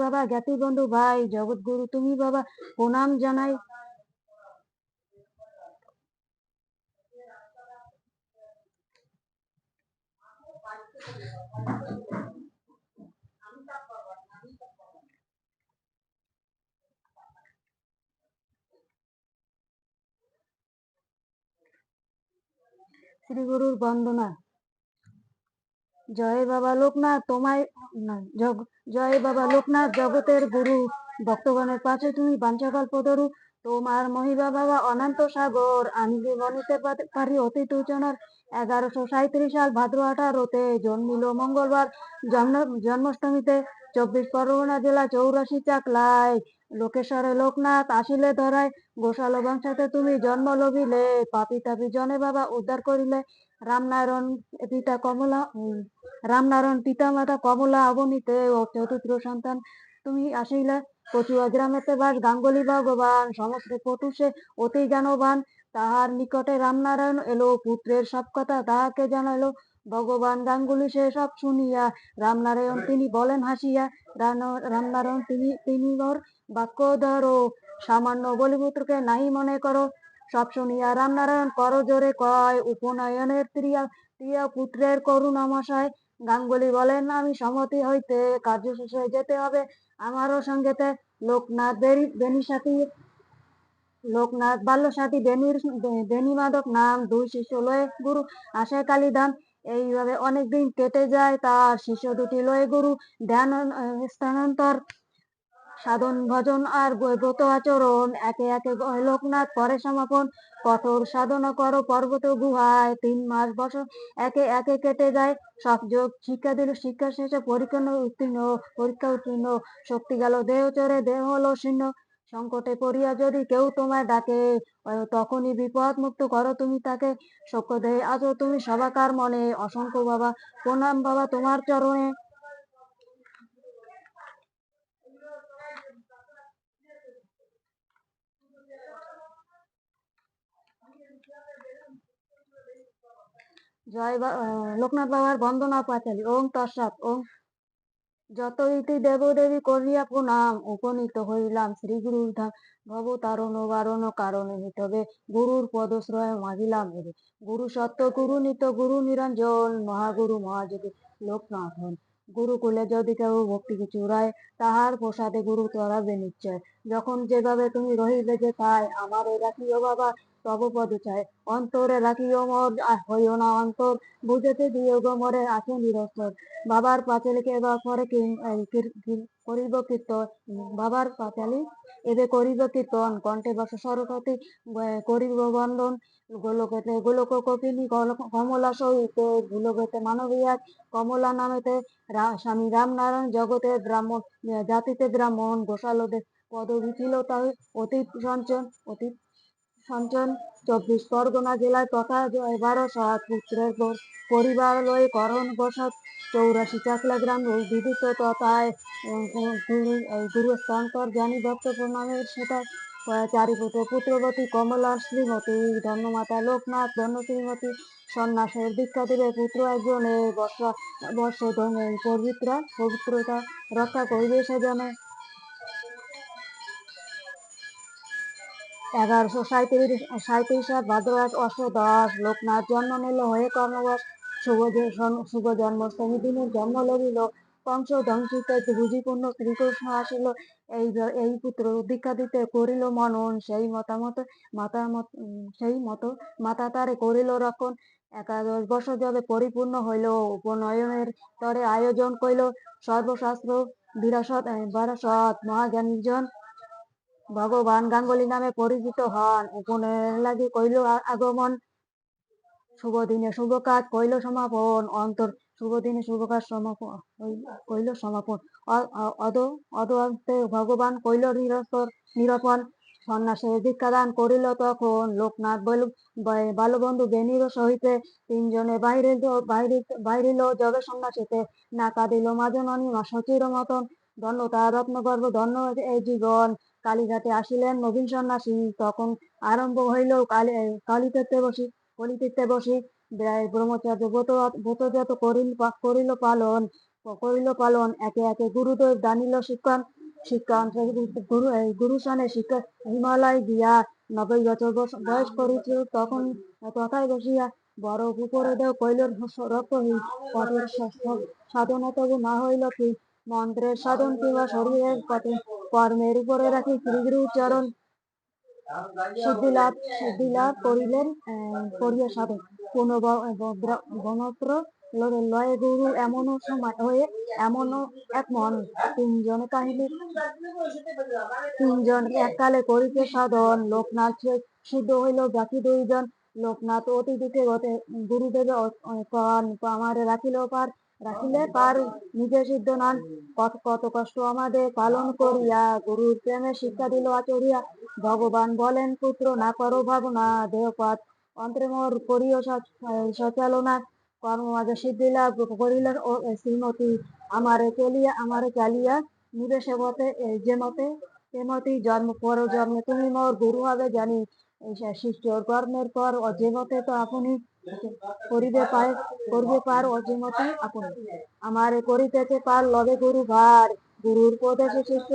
বাবা, জ্ঞাতি বন্ধু ভাই, জগৎগুরু তুমি বাবা, প্রণাম জানাই। শ্রীগুরুর বন্দনা। জয় বাবা লোকনাথ, তোমায় না, জয় বাবা লোকনাথ, জগতের গুরু, ভক্তগণের পাশে তুমি বাঞ্ছাকল্পতরু। তোমার মহিমা বাবা অনন্ত সাগর, আমি যে গণিতে পারি অতীত উচনার। 1137 সাল ভাদ্র 18-তে জন্মিল মঙ্গলবার, জন্মাষ্টমীতে 24 পরগনা জেলা 84 চাকলায়। লোকেশ্বরে লোকনাথ আসিলে ধরায়, গোশাল বংশাতে তুমি জন্ম লভিলে। পাপি তাপি জনে বাবা উদ্ধার করিলে। রামনারায়ণ পিতা কমলা রামনারায়ণ পিতা মাতা কমলা অবনীতে ও চতুর্থ সন্তান তুমি আসিলে। কচুয়া গ্রামেতে বাস গাঙ্গুলি ভগবান, সমস্ত পটুষে অতি জ্ঞানবান। তাহার নিকটে রামনারায়ণ এলো, পুত্রের সব কথা তাহাকে জানাইলো। ভগবান গাঙ্গুলি সে সব শুনিয়া, রামনারায়ণ তিনি বলেন হাসিয়া। রামনারায়ণ তিনি ওর বাক্য ধরো, সামান্য বলিপুত্রকে নাহি মনে করো। সব শুনিয়া রামনারায়ণ করজোরে কয়, উপনয়নের প্রিয়া পুত্রের করুণামশায়। গাঙ্গুলি বলেন আমি সম্মতি হইতে, কার্য শেষে যেতে হবে আমারও সঙ্গেতে। লোকনাথ বাল্য সাথী বেণী মাধব নাম, 2 শিষ্য লয়ে গুরু আসে কালীধাম। এইভাবে অনেকদিন কেটে যায়, তার শিষ্য দুটি লয়ে গুরু ধ্যান স্থানান্তর। সাধন ভজন আর ব্রত আচরণ, একে একে লোকনাথ করে সমাপন। কঠোর সাধনা করো পর্বত গুহায়, 3 মাস বছর একে একে কেটে যায়। সব যোগ শিক্ষা দিল, শিক্ষা শেষে পরীক্ষা উত্তীর্ণ। শক্তি গেল দেহ চরে, দেহ হলো শীর্ণ। সংকটে পড়িয়া যদি কেউ তোমায় ডাকে, তখনই বিপদ মুক্ত করো তুমি তাকে। সক্ষ দেহে আছো তুমি সবাকার মনে, অসংখ্য বাবা প্রণাম বাবা তোমার চরণে। লোকনাথ বাবার বন্দনা পাঁচালী। ওম তৎসৎ। ওম যত ইতি দেবদেবী করিয়া প্রণাম, উপনীত হইলাম শ্রী গুরুর ধাম। ভব তারণ বারণ কারণে হিতবে, গুরুর পদশ্রয়ে মাগিলাম হেরে। গুরু সত্য, গুরু নিত্য, গুরু নিরঞ্জন, মহাগুরু মহাযোগী লোকনাথ হন। গুরুকুলে যদি কেউ ভক্তি চূড়ায়, তাহার প্রসাদে গুরু তরাবে নিশ্চয়। যখন যেভাবে তুমি রহিবে যে তাই, আমার রাখিও বাবা তব পদ চায়। অন্তরে রাখিও মোর, হইও না অন্তর, বুঝেতে দিও গো মোরে আছে নিরস্তর। বাবার পাঁচালীকে বা পরে করিব কীর্তন, বাবার পাঁচালী এবে করিব কীর্তন। কণ্ঠে বস সরস্বতী, করিব বন্দন। গোলক কপিনী কমলা সহিতে, ভুলগতে মানবী এক কমলা নামেতে। স্বামী রামনারায়ণ জগতের ব্রাহ্মণ, জাতিতে ব্রাহ্মণ। গোশালদের পদবী ছিল তাই অতীত সঞ্চন। 24 পরগনা জেলায় তথা 12 পুত্রের পরিবার লয়ে করণ বসত। 84 চাকলা গ্রাম বিদিত তথায় গুরুস্থানকর জ্ঞানী ভক্ত প্রণামের সেটায়। 4 পুত্রবতী কমলা শ্রীমতী, ধন্যমাতা লোকনাথ, ধন্য শ্রীমতী। সন্ন্যাসের দীক্ষা দিবে পুত্র একজনে, বর্ষ পবিত্রতা রক্ষা করিবে সেজনে। 1137 সাল ভাদ্র 8-10 লোকনাথ জন্ম নিল হয়ে কর্ণবাস। শুভ জন্মাষ্টমী দিনের জন্ম লভিল, কংস ধ্বংসিত রুজিপূর্ণ শ্রীকৃষ্ণ আসিল। এই পুত্র দীক্ষা দিতে করিল মনন, সেই মতো মাতা তারে করিল রক্ষণ। 11 বছর যবে পরিপূর্ণ হইল, উপনয়নের তরে আয়োজন কইল। সর্বশাস্ত্র বিরাসত মহাজ্ঞানীজন, ভগবান গাঙ্গুলি নামে পরিচিত হন। উপনয়নের লাগি কইল আগমন, শুভ দিনে শুভ কাজ কইল সমাপন। শুভ দিনে শুভ কাজ কইল সমাপন। অদন্তে ভগবান কইল নিরূপণ। সন্ন্যাসের দীক্ষাদান করিল তখন, লোকনাথ বালবন্ধু বেণীর সহিতে। 3 জনে বাইরিল যবে সন্ন্যাসীতে। না কাঁদিল মা জননী, মা শচীর মতন। ধন্য তার রত্নগর্ভ, ধন্য এই জীবন। কালীঘাটে আসিলেন নবীন সন্ন্যাসী, তখন আরম্ভ হইল কলিতীর্থে বসি। ব্রহ্মচর্য ব্রতযত করিল পালন। একে একে গুরুদেব দানিল শিক্ষণ। শিক্ষা গুরুসনে শিক্ষা হিমালয় গিয়া 90 বছর বয়স করেছিল, তখন তথায় বসিয়া বড় উপরে দেও কৈলর রক্তহীন পথের সাধনা তবু না হইল কি, মন্ত্রের সাধন কিংবা শরীরের পথে কর্মের উপরে রাখি শ্রীগুরু চরণ সিদ্ধিলাভ করিলেন, করিয়া সাধন কোন বনত্র লয়ে গুরু এমনও সময় হয়ে এমনও এক মন তিনজনে কাহিনী, তিনজন এককালে করিতে সাধন, লোকনাথ সিদ্ধ হইল বাকি দুইজন, লোকনাথ অতি দুঃখে গতে গুরুদেবে কন আমারে রাখিলে পার নিজে সিদ্ধ নন, কত কষ্ট আমাদের পালন করিয়া গুরুর প্রেমে শিক্ষা দিল আচরিয়া, ভগবান বলেন পুত্র না করো ভাবনা, দেহপাত অন্তরে মোর করিও সচালনা, কর্ম মাঝে সিদ্ধি লাভ করিলেন ও শ্রীমতী, আমারে চালিয়া নিবে সে মতে যে মতে সে মতেই জন্ম পর জন্মে তুমি মোর গুরু হবে জানি, শিষ্যর কর্মের পর যে মতে তো আপনি করবে পার অজেমতে আপনি, আমারে করিতেছে পার লবে গুরু ভার, গুরুর প্রদেশে শিষ্য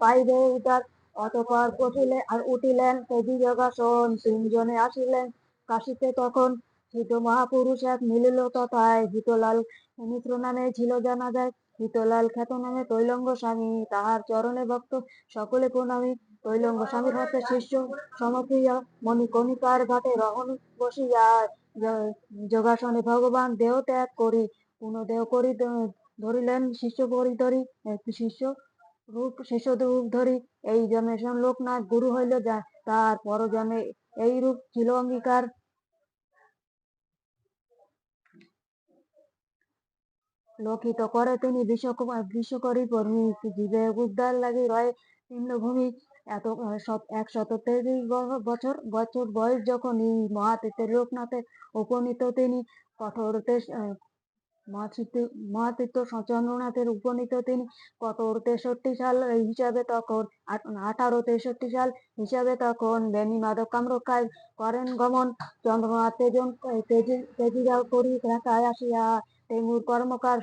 পাইবে উদার, অতঃপর উঠিলেন তেজি যোগাসন, তিনজনে আসিলেন কাশিতে তখন, হিত মহাপুরুষ এক মিলিল তথায়, হিতলাল মিত্র নামে ছিল জানা যায়, হিতলাল খ্যাত নামে তৈলঙ্গ স্বামী, তাহার চরণে ভক্ত সকলে প্রণামী, তৈলঙ্গ স্বামীর হাতে শিষ্য সমপ্রিয়, মণিকণিকার ঘাটে রহন বসিয়া যোগাসনে ভগবান দেহ ত্যাগ করি পুনঃদেহ করি ধরিলেন শিষ্য পরিধরি, শিষ্য রূপ ধরি, এই জন্মে লোকনাথ গুরু হইল যা, তার পর জন্মে এই রূপ ছিল অঙ্গীকার, লোকিত করে তিনি বিশ্বকরী কর্মী, জীবে উদ্ধার লাগি রয়ে নিম্নভূমি, এত 133 বছর বছর বয়স যখন এই মহাতীর্থের লোকনাথে উপনীত তিনি, কঠোর মহাতীর্থ চন্দ্রনাথের উপনীত তিনি, কঠোর 63 সাল হিসাবে তখন 1863 সাল হিসাবে তখন বেনি মাধব কামরক্ষায় করেন গমন, চন্দ্রনাথ তেজিরাও করি ঢাকায় আসিয়া তেমুর কর্মকার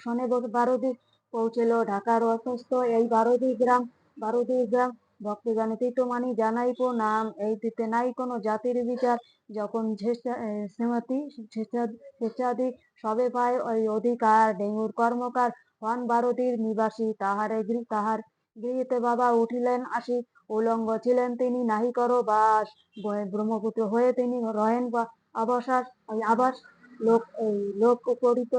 শনে বারোদি পৌঁছিল ঢাকার অসস্থ এই বারোদি গ্রাম, ভক্তজনে তীর্থমানি জানাই নাম, এই তীর্থে নাই কোনো জাতির বিচার, যখন স্বেচ্ছাধিক সবে পায় ওই অধিকার, ডেঙ্গুর কর্মকার হন বারোদির নিবাসী, তাহার গৃহীতে বাবা উঠিলেন আসি, উলঙ্গ ছিলেন তিনি নাহি করো বাস, ব্রহ্মপুত্র হয়ে তিনি রহেন আবাস, লোক উপরিত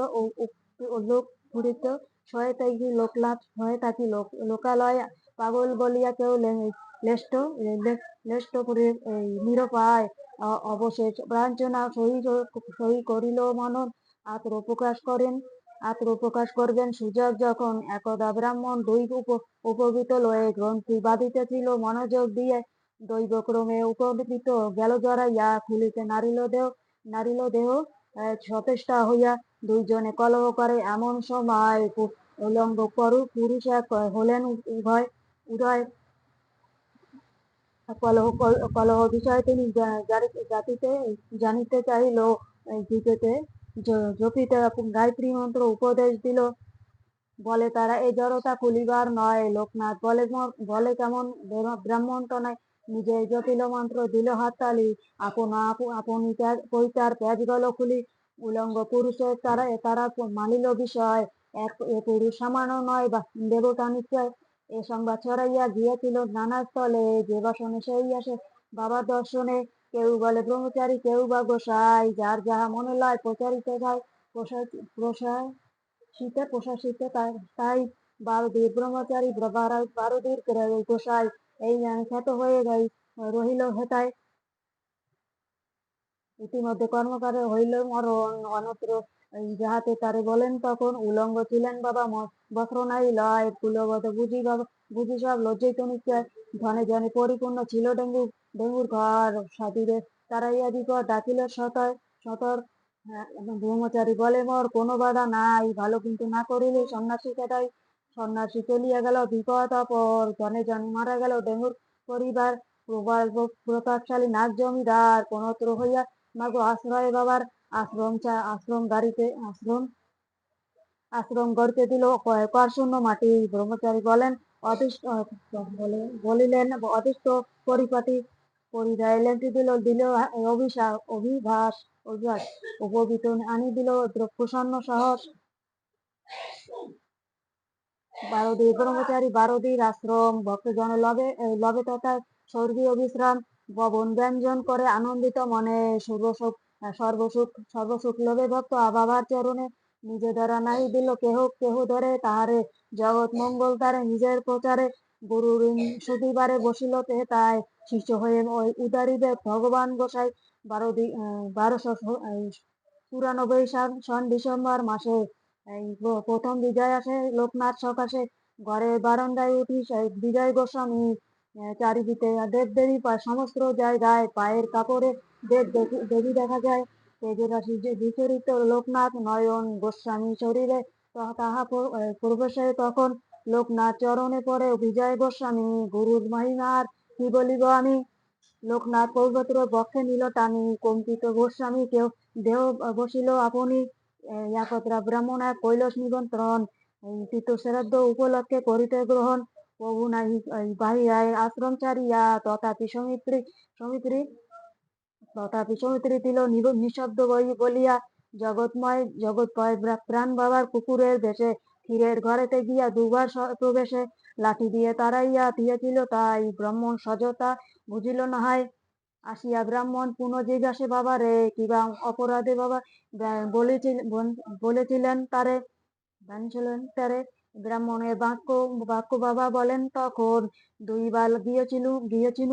লোক পূরিত সয়ে থাকি লোকলাভ হয়ে থাকি লোকালয়, পাগল বলিয়া কেউ লেষ্ট করে নিরপায়, অবশেষ লাঞ্ছনা সহি করিল মনন, আত্মপ্রকাশ করবেন সুযোগ যখন, একদা ব্রাহ্মণ দুই উপবৃত লয়ে গ্রন্থি বাঁধিতেছিল মনোযোগ দিয়ে, দৈবক্রমে উপবৃত গেল জড়াইয়া, খুলিতে নারিল দেহ সচেষ্টা হইয়া, দুইজনে কলহ করে এমন সময়, উলঙ্গ পুরুষ এক হলেন উদয়, কলহ বিষয় তিনি জানিতে চাইল, জপিতে গায়ত্রী মন্ত্র উপদেশ দিল, বলে তারা এই জড়তা খুলিবার নয়, লোকনাথ বলে কেমন ব্রাহ্মণ তো নয়, নিজে জটিল মন্ত্র দিল হাততালি, আপনি পৈতার প্যাজ গেল খুলি, উলঙ্গ পুরুষের তারা মানিল বিষয়, এ পুরুষ সামান্য নয় দেবতা নিশ্চয়, এ সংবাদ ছড়াইয়া গিয়েছিল নানা স্থলে, যে বাসনে সেই আসে বাবার দর্শনে, কেউ বলে ব্রহ্মচারী কেউ বা গোসাই, যার যাহা মনে লয় প্রচারিত যায় প্রশাসিত তাই বারোদির ব্রহ্মচারী বারোদির গোসাই, এই খ্যাত হয়ে রহিল হেতায়, ইতিমধ্যে কর্মকারে হইল মরণ অনত্র, যাহাতে তারে বলেন তখন, উলঙ্গ ছিলেন বাবা বস্ত্র নাই লয়, কুলবত বুঝি সব লজ্জিত নিশ্চয়, ধনে জনে পরিপূর্ণ ছিল ডেঙ্গুর ঘর, সাধুরে তারাইয়া বিপদ ডাকিল সতর, ব্রহ্মচারী বলে মোর কোনো বাধা নাই, ভালো কিন্তু না করিলে সন্ন্যাসী কেটাই, সন্ন্যাসী চলিয়া গেল বিপদ অপর, জনে জনে মারা গেল ডেঙ্গুর পরিবার, প্রবল প্রতাপশালী নাগ জমিদার কোনত্র হইয়া মাগো আশ্রয় বাবার, আশ্রম গড়তে দিল কর্ষণ্য মাটি, ব্রহ্মচারী বলেন অতিষ্ঠ বলিলেন অতিষ্ঠ পরিপাটি পরিযায় লেংটি দিল অভিবাস উপবিত আনি দিল প্রসন্ন সাহস বারোদির ব্রহ্মচারী বারোদির আশ্রম ভক্তজন লবে লবে তথা স্বর্গীয় বিশ্রাম পবন ব্যঞ্জন করে আনন্দিত মনে সর্বসুখ লোভে ভক্ত বাবার চরণে নিজে ধরা নাই দিল কেহ কেহ ধরে তাহারে জগৎ মঙ্গল তারে নিজের প্রচারে গুরুর সুদিবারে বসিল তে তাই শিষ্য হয়ে ওই উদারিবে ভগবান গোসাই 1294 সন ডিসেম্বর মাসে এই প্রথম বিজয় আসে লোকনাথ সকাশে ঘরের বারান্দায় উঠি সেই বিজয় গোস্বামী চারিদিকে দেব দেবী সমস্ত জায়গায় পায়ের কাপড়ে দেবী দেখা যায় তেজের রাশি যে বিচরিত লোকনাথ নয়ন গোস্বামী শরীরে তাহা প্রবেশে তখন লোকনাথ চরণে পড়ে বিজয় গোস্বামী গুরুর মহিমার কি বলিব আমি লোকনাথ পর্বতের বক্ষে নিল টানি কম্পিত গোস্বামী কেউ দেহ বসিল আপনি একত্রা ব্রাহ্মণ এক কৈলাস নিমন্ত্রণ তীর্থশ্রাদ্ধ উপলক্ষে করিতে গ্রহণ প্রভু নাই বাহিরায় আশ্রম ছাড়িয়া তথাপি সমিত্রী দিল নিঃশব্দ বলিয়া জগৎময় প্রাণ বাবার কুকুরের বেশে ক্ষীরের ঘরেতে গিয়া দুবার প্রবেশে লাঠি দিয়ে তাড়াইয়া দিয়েছিল তাই ব্রাহ্মণ সজতা বুঝিল না হয় আসিয়া ব্রাহ্মণ পুনঃ জিজ্ঞাসে বাবা রে কিবা অপরাধে বাবা বলেছিলেন তারে ব্রাহ্মণের বাক্য বাবা বলেন তখন দুইবার গিয়েছিল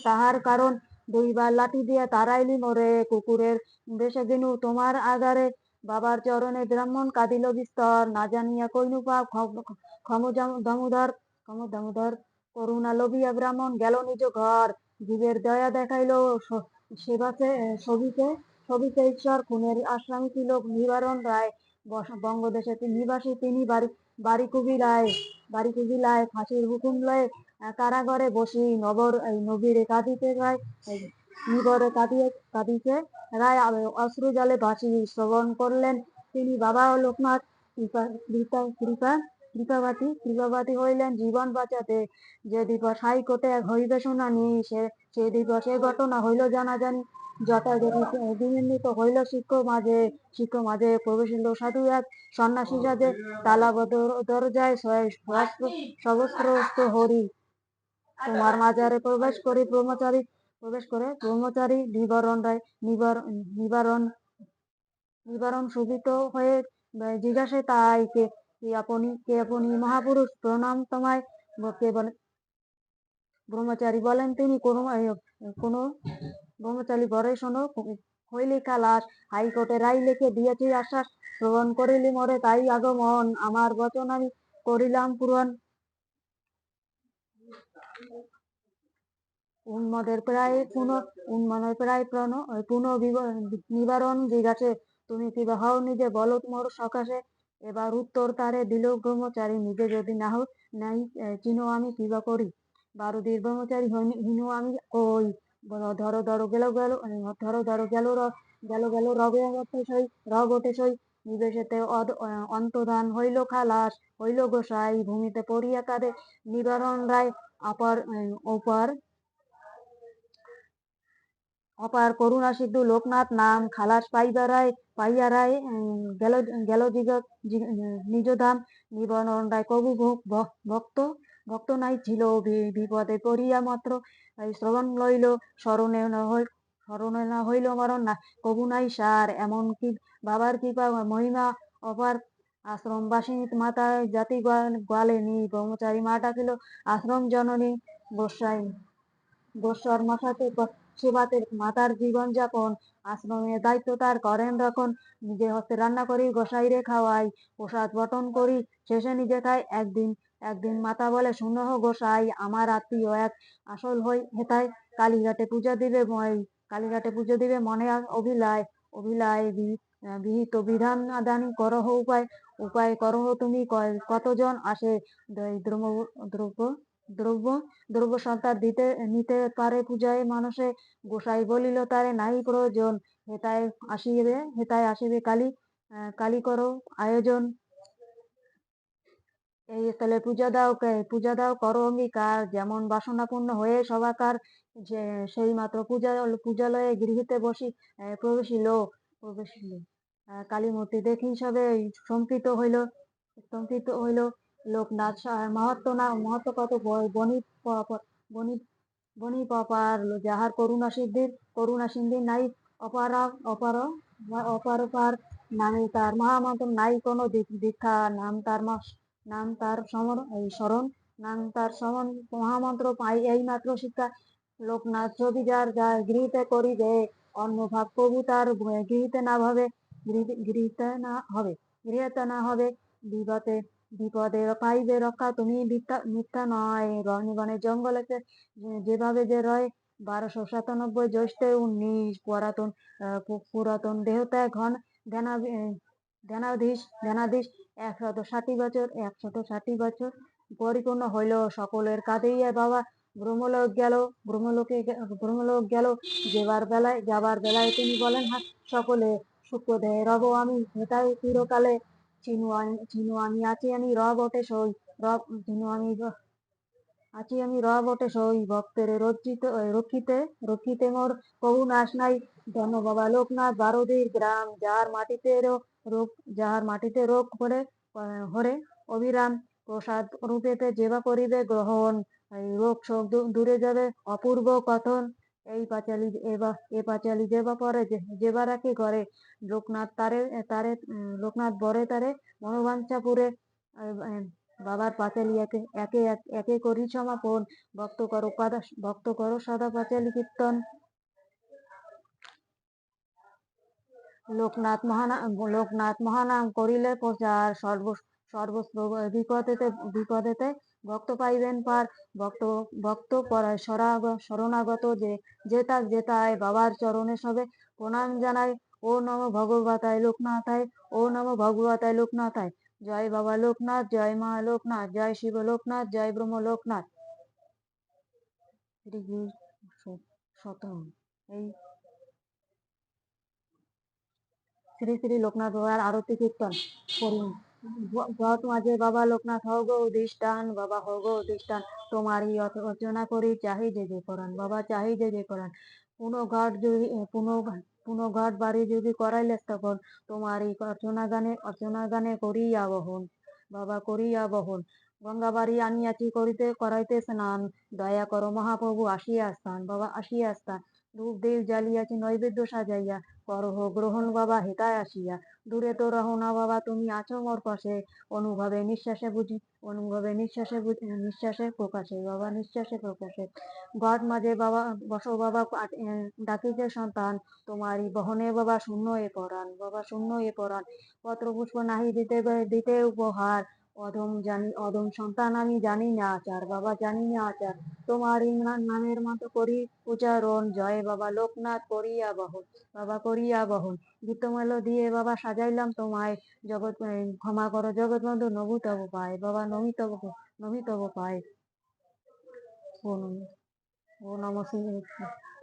তাহার কারণ দুইবার লাঠি দিয়ে তারাইলি মোরে কুকুরের বেশে দিনু তোমার আগারে বাবার চরণে ব্রাহ্মণ কাঁদিল বিস্তর না জানিয়া কইনু পাপ ক্ষম দামোদর করুণা লোভিয়া ব্রাহ্মণ গেল নিজ ঘর জীবের দয়া দেখাইল সবিতে ঈশ্বর খুনের আসামি ছিল নিবারণ রায় বঙ্গদেশে নিবাসী তিনি বাড়ি কুবিলায় ফাঁসির হুকুম লয়ে কারাগারে বসি নবীরে কাঁদিতে রায় নিবরে কাঁদিতে রায় অশ্রু জলে ভাসি শ্রবণ করলেন তিনি বাবা ও লোকনাথ কৃপাবাতী হইলেন জীবন বাঁচাতে যে দিবস হাইকোর্টে হইবে শুনানি সে দিবসে ঘটনা হইল জানাজানি যথাযথ হইল শিক্ষ মাঝে প্রবেশিল সাধু এক সন্ন্যাসী সাজে তালা দরজায় সহস্র হরি তোমার মাজারে প্রবেশ করে ব্রহ্মচারী নিবারণ সুবিত হয়ে জিজ্ঞাসে তাই কে আপনি মহাপুরুষ প্রণাম তোমায় কে বলে ব্রহ্মচারী বলেন তিনি কোনো ব্রহ্মচারী বরে শোনো হইলি খালাস হাইকোর্টে রায় লিখে দিয়েছি আশ্বাস শ্রবণ করিলি মরে তাই আগমন আমার বচন আমি করিলাম পূরণ নিবারণ জিজ্ঞাসে তুমি কি হও নিজে বলো মোর সকাশে এবার উত্তর তারে দিল ব্রহ্মচারী নিজে যদি না হও নাই চিনো আমি কিবা করি বারুদির ব্রহ্মচারী হিনু আমি ওই ধরো গেল রবে সই নিবেশেতে অন্তধান হইল খালাস হইল গোসাই ভূমিতে পড়িয়া কাঁদে নিবারণ রায় অপার করুণা সিদ্ধু লোকনাথ নাম খালাস পাইয়া রায় গেল নিজধাম নিবারণ রায় কবু ভক্ত নাই ছিল বিপদে পড়িয়া মাত্র শ্রবণ লইল স্মরণে না হইল মরণ না কবু নাই সার এমন কি বাবার কৃপা মহিমা অপার আশ্রমবাসী মাতা জাতি গোয়ালেনি ব্রহ্মচারী মা ডাকিল আশ্রম জননী গোস্বর মশাতে সেবাতে মাতার জীবন যাপন আশ্রমের দায়িত্ব তার করেন রক্ষণ নিজে হস্তে রান্না করি গোসাইরে খাওয়াই প্রসাদ বটন করি শেষে নিজে খাই একদিন মাতা বলে শুনো গোসাই আমার আত্মীয় এক আসল হই হেতায় কালীঘাটে পুজো দিবে মনে অভিলায় বিহিত বিধান আদানি করহ উপায় করহ তুমি কতজন আসে দ্রব্য সন্তান নিতে পারে পূজায় মানুষে গোসাই বলিল তারে নাই প্রয়োজন হেতায় আসিবে কালী করো আয়োজন এই স্থলে পূজা দাও করো অঙ্গীকার, যেমন বাসনা পূর্ণ হয়ে সবাকার, যে সেই মাত্র পূজালয়ে গৃহীতে প্রবেশিল। কালী মূর্তি দেখি সবে স্তম্ভিত হইল। লোকনাথ মাহাত্ম কত বনি বনি পাপার, যাহার করুণা সিন্ধির নাই অপারপার, নামে তার মহামন্ত্র নাই কোনো দীক্ষা, নাম তার স্মরণ, নাম তার স্মরণ মহামন্ত্র পাই এই মাত্র শিক্ষা। লোকনাথ ছবি যার গৃহীতে করিবে, অন্য ভাব প্রভু তার গৃহীতে না হবে। বিপদে বিপদে পাইবে রক্ষা, তুমি মিথ্যা নয়। বনে বনে জঙ্গলেতে যেভাবে যে রয়, 1297 জ্যৈষ্ঠ 19 পুরাতন দেহত্যাগ ঘন ধ্যানাধীশ 160 বছর পরিপূর্ণ হইল। সকলের কাঁদিয়া বাবা ব্রহ্মলোক গেল। যাবার বেলায় তিনি বলেন, সকলে সূক্ষ্ম দেহে রব আমি হেতাই চিরকালে, চিনু আমি আছি আমি রব বটে সই, ভক্তের রক্ষিতে মোর কবু নাশ নাই। ধন্য বাবা লোকনাথ বারোদির গ্রাম, যাহার মাটিতে রোগ হরে অবিরাম, প্রসাদ রূপেতে যেবা করিবে গ্রহণ, এই রোগ শোক দূরে যাবে অপূর্ব কথন। এ পাঁচালি যেবা পরে যেবা রাখি করে, লোকনাথ বরে তারে মনোবাঞ্ছা পুরে। বাবার পাঁচালি একে করি সমাপন, ভক্ত করো সদা পাঁচালি কীর্তন। লোকনাথ মহানাম করিলে প্রচার, সর্বস্ব বিপদেতে ভক্ত পাইবেন পার। ভক্ত শরণাগত যেতায় বাবার চরণে সবে প্রণাম জানায়। ও নমো ভগবতায় লোকনাথায়, ও নমো ভগবতায় লোকনাথায়। জয় বাবা লোকনাথ, জয় মা লোকনাথ, জয় শিব লোকনাথ, জয় ব্রহ্ম লোকনাথ। এই শ্রী শ্রী লোকনাথ বাবার আরতি কীর্তন করুন। ঘট মাঝে বাবা লোকনাথ হও গো অধিষ্ঠান, বাবা হও গো অধিষ্ঠান, তোমারই অর্চনা করি চাহি যে করান, বাবা চাহি যে করান। পুনঃ ঘট বাড়ি যদি করাইলে তখন, তোমারই অর্চনা গানে করিয়া বহন, বাবা করিয়া বহন। গঙ্গা বাড়ি আনিয়াছি করাইতে স্নান, দয়া করো মহাপ্রভু আসিয়া স্থান, বাবা আসিয়া স্থান। ধূপ দীপ জ্বালিয়াছি নৈবেদ্য সাজাইয়া, করহ গ্রহণ বাবা হেতায় আসিয়া। দূরে তো রহ না বাবা তুমি আছো মোর পাশে, নিঃশ্বাসে প্রকাশে, বাবা নিঃশ্বাসে প্রকাশে। ঘট মাঝে বাবা বসো বাবা, ডাকিছে সন্তান, তোমারই বহনে বাবা শূন্য এ পরাণ, বাবা শূন্য এ পরাণ। পত্র পুষ্প নাহি দিতে উপহার, অধম সন্তান আমি জানি না আচার, বাবা জানি না আচার। তোমারই নামের মতো করি উচ্চারণ, জয় বাবা লোকনাথ করিয়া বহন, বাবা করিয়া বহন। গীতমাল্য দিয়ে বাবা সাজাইলাম তোমায়, ক্ষমা করো জগৎ বন্ধু নভু তব পায়, বাবা নমি তব পায়। ও নম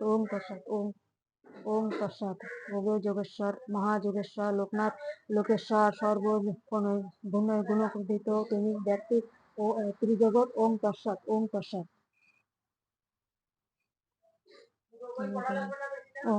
ওম তৎসৎ, ওম তৎসৎ। ভোগ যোগেশ্বর মহাযোগেশ্বর লোকনাথ লোকেশ্বর গুণকৃত তুমি ব্যক্তি ও ত্রিজগৎ। ওম তৎসৎ, ওম তৎসৎ। ও